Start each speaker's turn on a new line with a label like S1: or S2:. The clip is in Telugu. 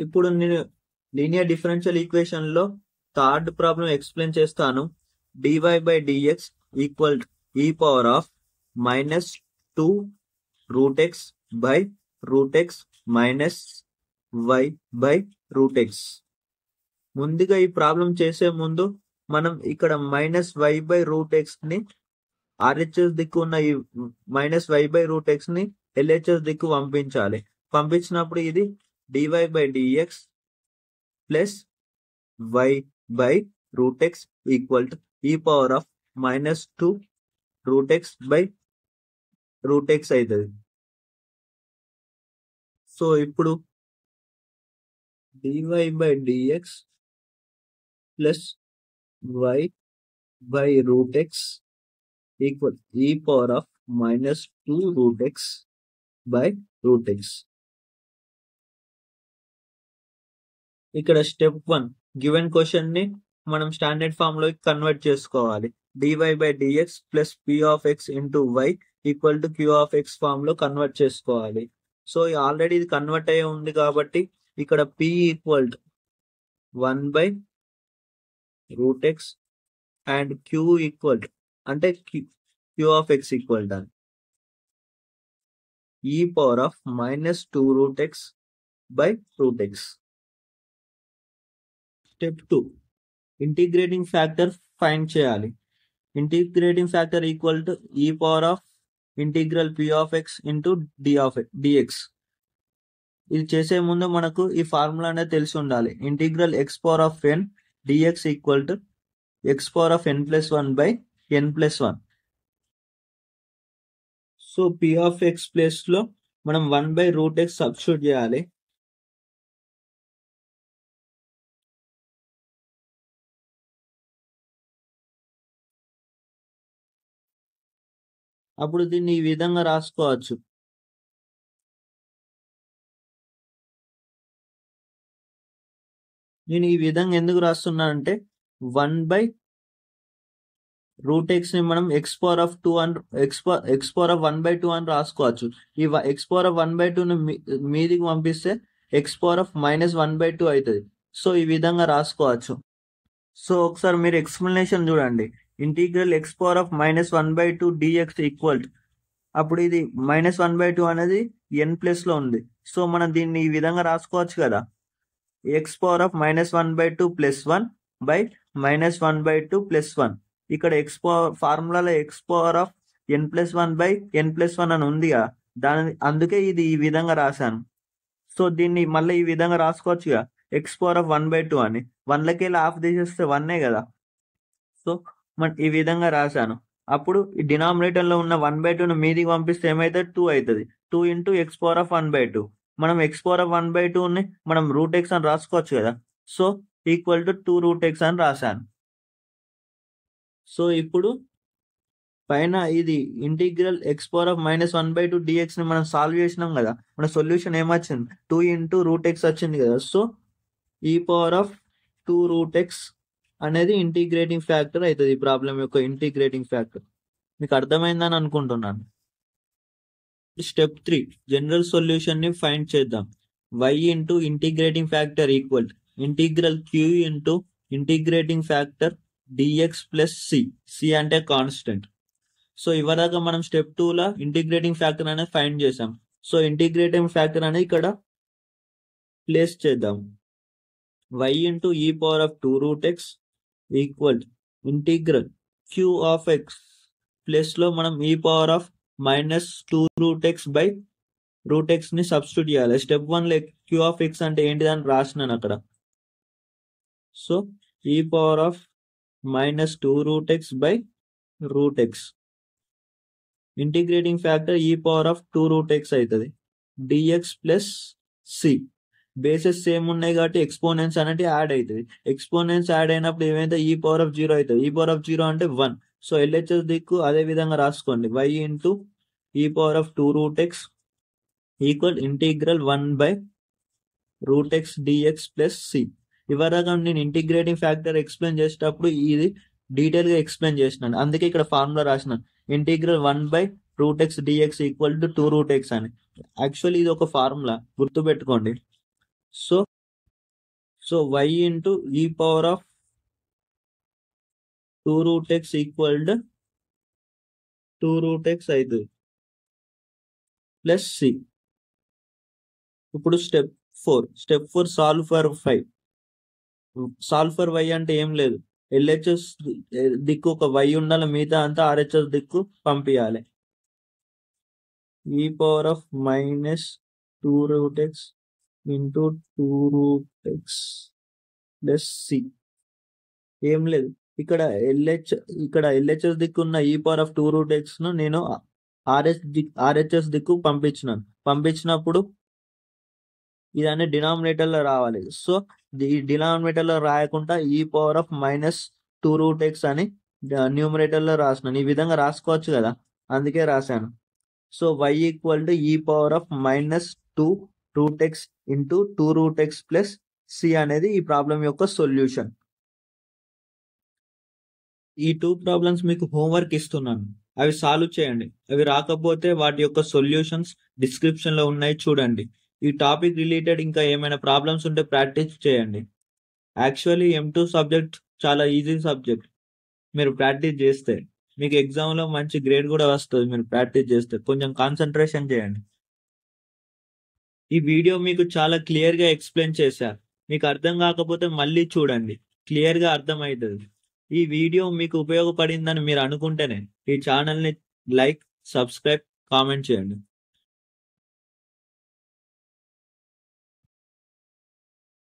S1: ఇప్పుడు నేను లీనియర్ డిఫరెన్షియల్ ఈక్వేషన్ లో థర్డ్ ప్రాబ్లం ఎక్స్ప్లెయిన్ చేస్తాను. dy/dx equal e power of -2 √x by √x minus y/√x. ముందుగా ఈ ప్రాబ్లం చేసే ముందు మనం ఇక్కడ -y/√x ని RHS దిక్కు ఉన్న ఈ -y/√x ని LHS దిక్కు పంపించాలి. పంపించినప్పుడు ఇది dy/dx plus y/√x equal to e power of -2 √x by √x అవుతుంది. సో ఇప్పుడు dy/dx plus y/√x equal e power of -2 √x by √x. ఇక్కడ స్టెప్ 1 గివెన్ క్వశ్చన్ ని మనం స్టాండర్డ్ ఫామ్ లోకి కన్వర్ట్ చేసుకోవాలి. dy/dx plus p of x into y equal to q of x form లో కన్వర్ట్ చేసుకోవాలి. సో ఆల్రెడీ ఇది కన్వర్ట్ అయ్యి ఉంది కాబట్టి ఇక్కడ p equal to 1/√x and q equal అంటే q of x equal to e power of -2 √x by √x. Step 2 integrating factor find చేయాలి. Integrating factor equal to e power of integral p of x into dx. ఇది చేసే ముందు మనకు ఈ ఫార్ములా అనేది తెలిసి ఉండాలి. Integral x power of n dx equal to x power of n+1 by n+1. So p of x place లో మనం 1/√x సబ్స్టిట్యూట్ చేయాలి. అప్పుడు దీన్ని ఈ విధంగా రాసుకోవచ్చు. నేను ఈ విధంగా ఎందుకు రాస్తున్నానంటే 1/√x ని మనం x పవర్ ఆఫ్ 2 అని x పవర్ ఆఫ్ 1/2 అని రాసుకోవచ్చు. ఈ x పవర్ ఆఫ్ 1/2 ని మీదికి పంపిస్తే x పవర్ ఆఫ్ -1/2 అవుతుంది. సో ఈ విధంగా రాసుకోవచ్చు. సో ఒకసారి మీరు ఎక్స్ప్లెనేషన్ చూడండి. Integral x power of -1/2 dx equal అప్పుడు ఇది -1/2 అనేది n ప్లస్ లో ఉంది. సో మనం దీన్ని ఈ విధంగా రాసుకోవచ్చు కదా. x power of -1/2 plus 1 by -1/2 plus 1. ఇక్కడ x పవర్ ఫార్ములాలో x power of n+1 by n+1 అని ఉంది కదా, అందుకే ఇది ఈ విధంగా రాశాను. సో దీన్ని మళ్ళీ ఈ విధంగా రాసుకోవచ్చు కదా, x పవర్ ఆఫ్ 1/2 అని 1లకి వెళ్ళి హాఫ్ తీసేస్తే 1 కదా. సో ఈ విధంగా రాశాను. అప్పుడు ఈ డినామినేటర్ లో ఉన్న 1/2 ను మీదికి పంపిస్తే ఏమైతుంది, 2 అవుతుంది. 2 ఇంటూ x పవర్ ఆఫ్ 1/2. మనం x పవర్ ఆఫ్ 1/2 ని మనం √x అని రాసుకోవచ్చు కదా. సో ఈక్వల్ టు 2 √x అని రాశాను. సో ఇప్పుడు పైన ఇది integral x power of -1/2 dx ని మనం సాల్వ్ చేసినాం కదా. మన సొల్యూషన్ ఏమొచ్చింది, 2 ఇంటూ √x వచ్చింది కదా. So e power of 2 √x అనేది ఇంటిగ్రేటింగ్ ఫ్యాక్టర్ అవుతుంది. ఈ ప్రాబ్లం యొక్క ఇంటిగ్రేటింగ్ ఫ్యాక్టర్ మీకు అర్థమైందని అనుకుంటున్నాను. స్టెప్ 3 జనరల్ సొల్యూషన్ ని ఫైండ్ చేద్దాం. y into integrating factor equal integral q into integrating factor dx plus c అంటే కాన్స్టెంట్. సో ఇవరాగా మనం స్టెప్ 2 లా ఇంటిగ్రేటింగ్ ఫ్యాక్టర్ అనేది ఫైండ్ చేసాం. సో ఇంటిగ్రేటింగ్ ఫ్యాక్టర్ అనేది ఇక్కడ ప్లేస్ చేద్దాం. y into e power of 2 √x equal integral q of x plus లో మనం e power of -2 √x by √x ని సబ్స్టిట్యూట్ చేయాలి. స్టెప్ 1 లో q ఆఫ్ x అంటే ఏంటిదని రాసినాను అక్కడ. So e power of -2 √x by √x integrating factor e power of 2 √x అవుతుంది. dx plus c bases same ఉన్నాయి కాబట్టి ఎక్స్పోనెంట్స్ అనేది యాడ్ అవుతుంది. ఎక్స్పోనెంట్స్ యాడ్ అయినప్పుడు ఏమైతే e పవర్ ఆఫ్ 0 అవుతుంది. e పవర్ ఆఫ్ 0 అంటే 1. సో LHS దిక్కు అదే విధంగా రాసుకోండి. y into e power of 2 √x equal integral 1/√x dx plus c. ఇవరాగా నేను ఇంటిగ్రేటింగ్ ఫ్యాక్టర్ ఎక్స్ప్లెయిన్ చేసేటప్పుడు ఇది డీటెయిల్ గా ఎక్స్ప్లెయిన్ చేసినాను. అందుకే ఇక్కడ ఫార్ములా రాసినాను, integral 1/√x dx equal to 2 √x అని. యాక్చువల్లీ ఇది ఒక ఫార్ములా, గుర్తుపెట్టుకోండి. So y into e power of 2 root x equal to 2 root x అవుతుంది ప్లస్ సి. ఇప్పుడు step 4 solve for 5. Solve for y అంటే ఏం లేదు, ఎల్హెచ్ఎస్ దిక్కు ఒక y ఉండాలి, మిగతా అంతా ఆర్హెచ్ఎస్ దిక్కు పంపించాలి. e power of minus 2 root x into 2 root x plus C. ఏం లేదు, ఇక్కడ ఎల్హెచ్ఎస్ దిక్కు ఉన్న ఈ పవర్ ఆఫ్ 2 root x ను నేను ఆర్హెచ్ఎస్ దిక్కు పంపించినప్పుడు ఇదన్నీ డినామినేటర్ లో రావాలి. సో ఈ డినామినేటర్ లో రాయకుండా e power of minus 2 root x అని న్యూమరేటర్ లో రాసినాను. ఈ విధంగా రాసుకోవచ్చు కదా, అందుకే రాశాను. So y equal to e power of minus 2 root x into 2 root x plus C అనేది ఈ ప్రాబ్లం యొక్క సొల్యూషన్. ఈ 2 ప్రాబ్లమ్స్ మీకు హోంవర్క్ ఇస్తున్నాను, అవి సాల్వ్ చేయండి. అవి రాకపోతే వాటి యొక్క సొల్యూషన్స్ డిస్క్రిప్షన్ లో ఉన్నాయి, చూడండి. ఈ టాపిక్ రిలేటెడ్ ఇంకా ఏమైనా ప్రాబ్లమ్స్ ఉంటే ప్రాక్టీస్ చేయండి. యాక్చువల్లీ M2 సబ్జెక్ట్ చాలా ఈజీ సబ్జెక్ట్. మీరు ప్రాక్టీస్ చేస్తే మీకు ఎగ్జామ్లో మంచి గ్రేడ్ కూడా వస్తుంది. మీరు ప్రాక్టీస్ చేస్తే కొంచెం కాన్సన్ట్రేషన్ చేయండి. ఈ వీడియో మీకు చాలా క్లియర్గా ఎక్స్ప్లెయిన్ చేశారు. మీకు అర్థం కాకపోతే మళ్ళీ చూడండి, క్లియర్గా అర్థమవుతుంది. ఈ వీడియో మీకు ఉపయోగపడిందని మీరు అనుకుంటేనే ఈ ఛానల్ని లైక్, సబ్స్క్రైబ్, కామెంట్ చేయండి.